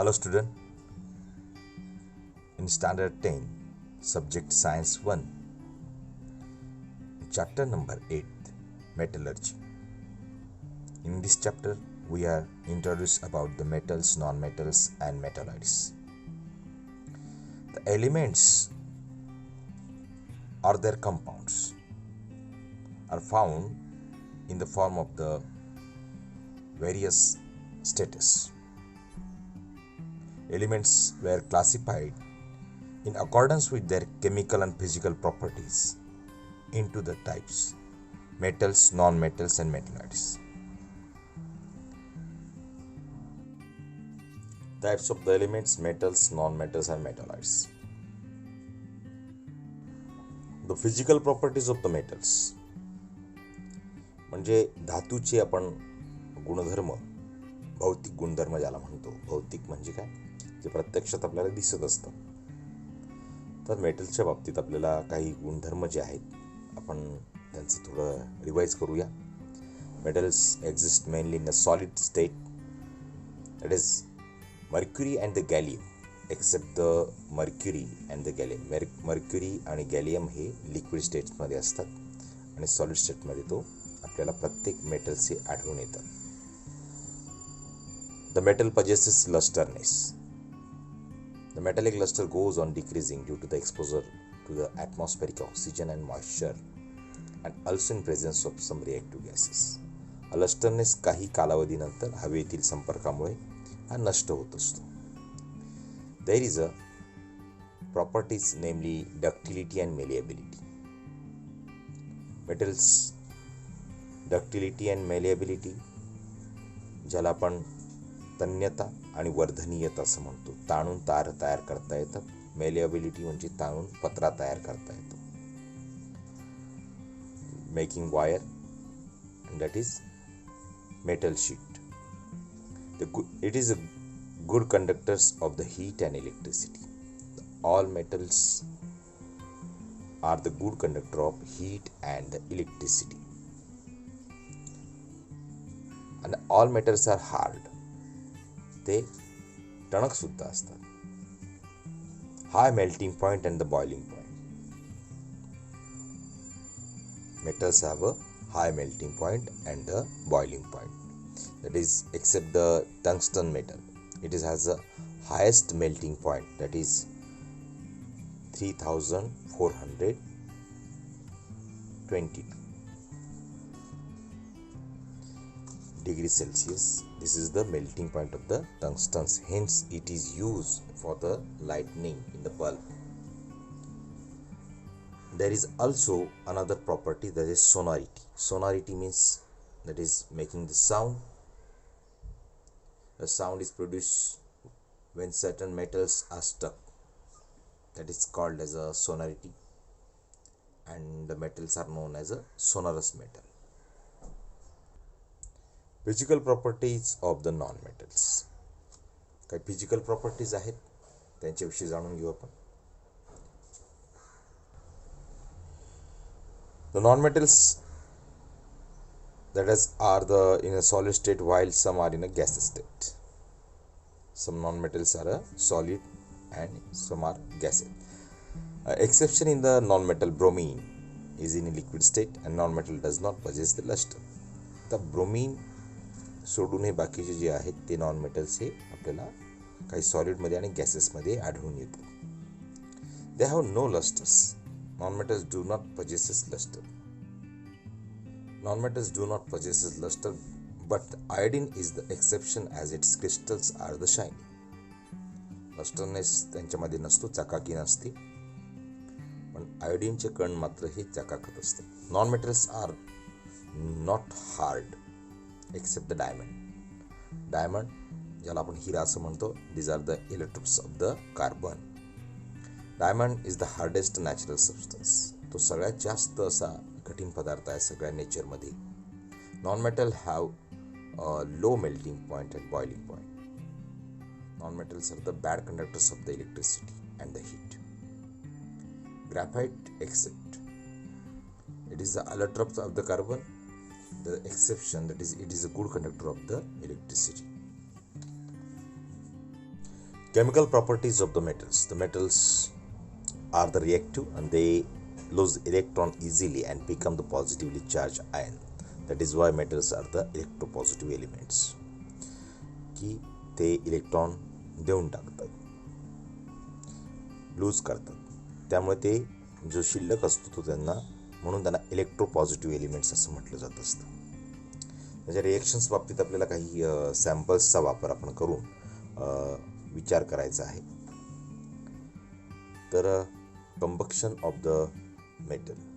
Hello student, in standard 10, subject science 1, chapter number 8, metallurgy. In this chapter, we are introduced about the metals, non-metals and metalloids. The elements or their compounds are found in the form of the various status. Elements were classified in accordance with their chemical and physical properties into the types metals, non-metals and metalloids. Types of the elements metals, non-metals and metalloids. The physical properties of the metals म्हणजे धातूचे आपण गुणधर्म, भौतिक गुणधर्म ज्याला म्हणतो. भौतिक म्हणजे काय, जे प्रत्यक्षात आपल्याला दिसत असतं. तर मेटल्सच्या बाबतीत आपल्याला काही गुणधर्म जे आहेत आपण त्यांचं थोडं रिवाइज करूया. Metals exist mainly in a solid state, that is mercury and the gallium, except the mercury and the gallium. Mercury आणि गॅलियम हे लिक्विड स्टेट्समध्ये असतात आणि सॉलिड स्टेटमध्ये तो आपल्याला प्रत्येक मेटल्सचे आढळून येतात. The metal possesses lusterness. The metallic luster goes on decreasing due to the exposure to the atmospheric oxygen and moisture and also in presence of some reactive gases. हा लस्टरनेस काही कालावधीनंतर हवेतील संपर्कामुळे हा नष्ट होत असतो. There is a properties namely ductility and malleability. Metals ductility and malleability ज्याला आपण तन्यता आणि वर्धनीयता असं म्हणतो. ताणून तार तयार करता येतात. मेलिएबिलिटी म्हणजे ताणून पत्रा तयार करता येतो. Making wire and that is metal sheet. It is a good conductors of the heat and electricity. All metals are the good conductor of heat and the electricity. And all metals are hard. ते टणक सुद्धा असतात. High melting point and the boiling point. Metals have a high melting point and the boiling point. That is except the tungsten metal, it is has a highest melting point, that is 3422 degree Celsius. This is the melting point of the tungstens. Hence, it is used for the lightning in the bulb. There is also another property, that is sonority. Sonority means that is making the sound. The sound is produced when certain metals are stuck. That is called as a sonority, and the metals are known as a sonorous metal. Physical properties of the non metals. काही physical properties आहेत, त्यांच्याविषयी जाणून घेऊ आपण. The non metals that is are the in a solid state while some are in a gaseous state. Some non-metals are a solid and some are gaseous. Exception in the non-metal bromine is in a liquid state and non-metal does not possess the luster. The bromine सोडून हे बाकीचे जे आहेत ते non metals हे आपल्याला काही सॉलिडमध्ये आणि गॅसेसमध्ये आढळून येतात. They have no lustres. Non metals do not possesses lustre. Non metals do not possesses lustre but iodine is the exception as its crystals are the shining. Lustreness त्यांच्यामध्ये नसतो, चकाकी नसते, पण आयोडीनचे कण मात्र हे चकाकत असते. Non metals are not hard except the diamond. Diamond ज्याला आपण हिरा असं म्हणतो, these are the electrodes of the carbon. Diamond is the hardest natural substance. तो सगळ्यात जास्त असा कठीण पदार्थ आहे सगळ्या नेचरमध्ये. Non metal have low melting point and boiling point. Non metals are the bad conductors of the electricity and the heat. Graphite except, it is the allotrope of the carbon. The exception, that is it is a good conductor of the electricity. Chemical properties of the metals. The metals are the reactive and they lose electron easily and become the positively charged ion. That is why metals are the electropositive elements. की ते electron देऊन टाकतात, loose करतात, त्यामुळे ते जो शिल्लक असतो तो त्यांना, म्हणून त्यांना इलेक्ट्रोपॉझिटिव्ह एलिमेंट्स असं म्हटलं जात असतं. त्याच्या रिएक्शन्स बाबतीत आपल्याला काही सॅम्पल्सचा वापर आपण करून विचार करायचा आहे. तर कंबक्शन ऑफ द मेटल.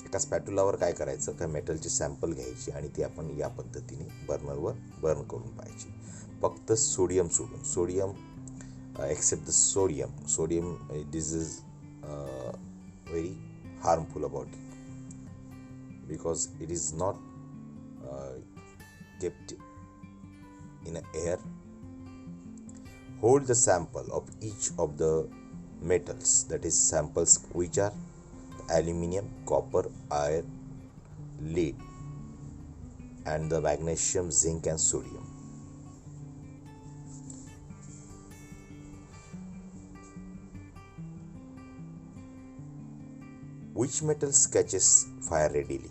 एका स्पॅटुलावर काय करायचं, काय मेटलची सॅम्पल घ्यायची आणि ती आपण या पद्धतीने बर्नरवर बर्न करून पाहायची. फक्त सोडियम सोडून. Sodium except the sodium this is very harmful about it because it is not kept in air. Hold the sample of each of the metals, that is samples which are aluminium, copper, iron, lead and the magnesium, zinc and sodium. Which metals catches fire readily?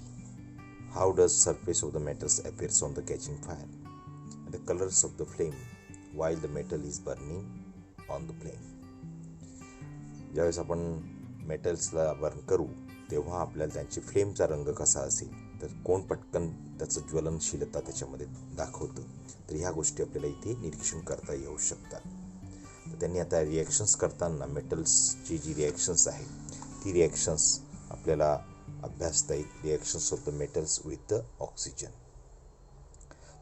How does surface of the metals appears on the catching fire? And the colors of the flame while the metal is burning on the flame. ज्यावेळेस आपण मेटल्सला burn करू तेव्हा आपल्याला त्यांची फ्लेमचा रंग कसा असेल, तर कोण पटकन त्याचं ज्वलनशीलता त्याच्यामध्ये दाखवतं, तर ह्या गोष्टी आपल्याला इथे निरीक्षण करता येऊ शकतात. तर त्यांनी आता रिॲक्शन्स करताना मेटल्सची जी रिॲक्शन्स आहेत ती रिॲक्शन्स आपल्याला अभ्यासता येईल. Reactions of the metals with the oxygen.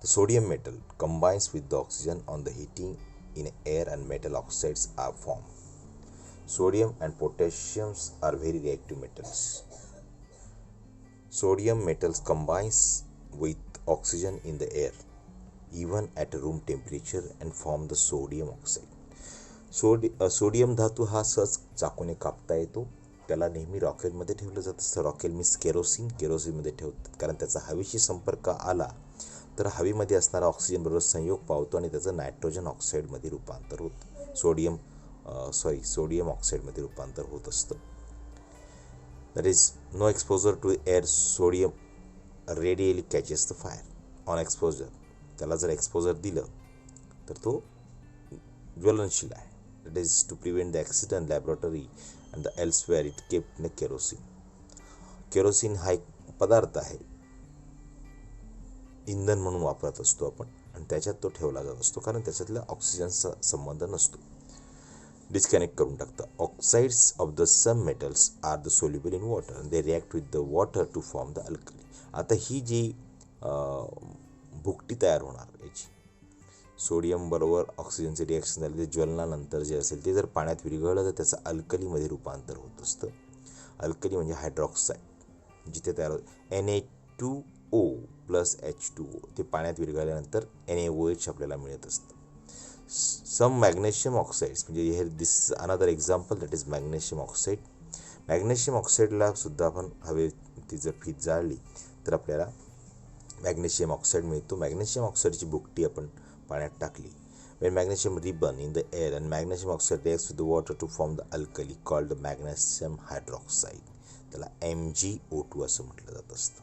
The sodium metal combines with the oxygen on the heating in air and metal oxides are formed. Sodium and potassium are very reactive metals. Sodium metals combines with oxygen in the air even at room temperature and form the sodium oxide. Sodium धातू हा सहज चाकूने कापता येतो. त्याला नेहमी रॉकेलमध्ये ठेवलं जात असतं. रॉकेल मीन्स केरोसिनमध्ये ठेवतात, कारण त्याचा हवेशी संपर्क आला तर हवेमध्ये असणारा ऑक्सिजन बरोबर संयोग पावतो आणि त्याचं नायट्रोजन ऑक्साईडमध्ये रूपांतर होतं. सोडियम ऑक्साईडमध्ये रूपांतर होत असतं. That is no exposure to air. Sodium readily catches the fire on exposure. त्याला जर एक्सपोजर दिलं तर तो ज्वलनशील आहे. That is to prevent the accident laboratory and the elsewhere it kept in kerosene. Kerosene हा एक पदार्थ आहे, इंधन म्हणून वापरत असतो आपण, आणि त्याच्यात तो ठेवला जात असतो कारण त्याच्यातला ऑक्सिजनचा संबंध नसतो. डिस्कनेक्ट करून टाकतं. Oxides of the some metals are the soluble in water and they react with the water to form the alkali. आता ही जी भुकटी तयार होणार याची सोडियम बरोबर ऑक्सिजनचे रिॲक्शन झाले, ते ज्वलनानंतर जे असेल ते जर पाण्यात विरघळलं तर त्याचं अल्कलीमध्ये रूपांतर होत असतं. अल्कली म्हणजे हायड्रॉक्साईड, जिथे तयार होतं Na2O + H2O. ते पाण्यात विरघळल्यानंतर NaOH आपल्याला मिळत असतं. सम मॅग्नेशियम ऑक्साईड्स, म्हणजे हे this another example, that is magnesium oxide. Magnesium ऑक्साईडला सुद्धा आपण ती जर फीत जाळली तर आपल्याला मॅग्नेशियम ऑक्साईड मिळतो. मॅग्नेशियम ऑक्साईडची भुकटी आपण पाण्यात टाकली. When magnesium ribbon in the air and magnesium oxide reacts with the water to form the alkali called the magnesium hydroxide. त्याला MgO2 असं म्हटलं जात असतं.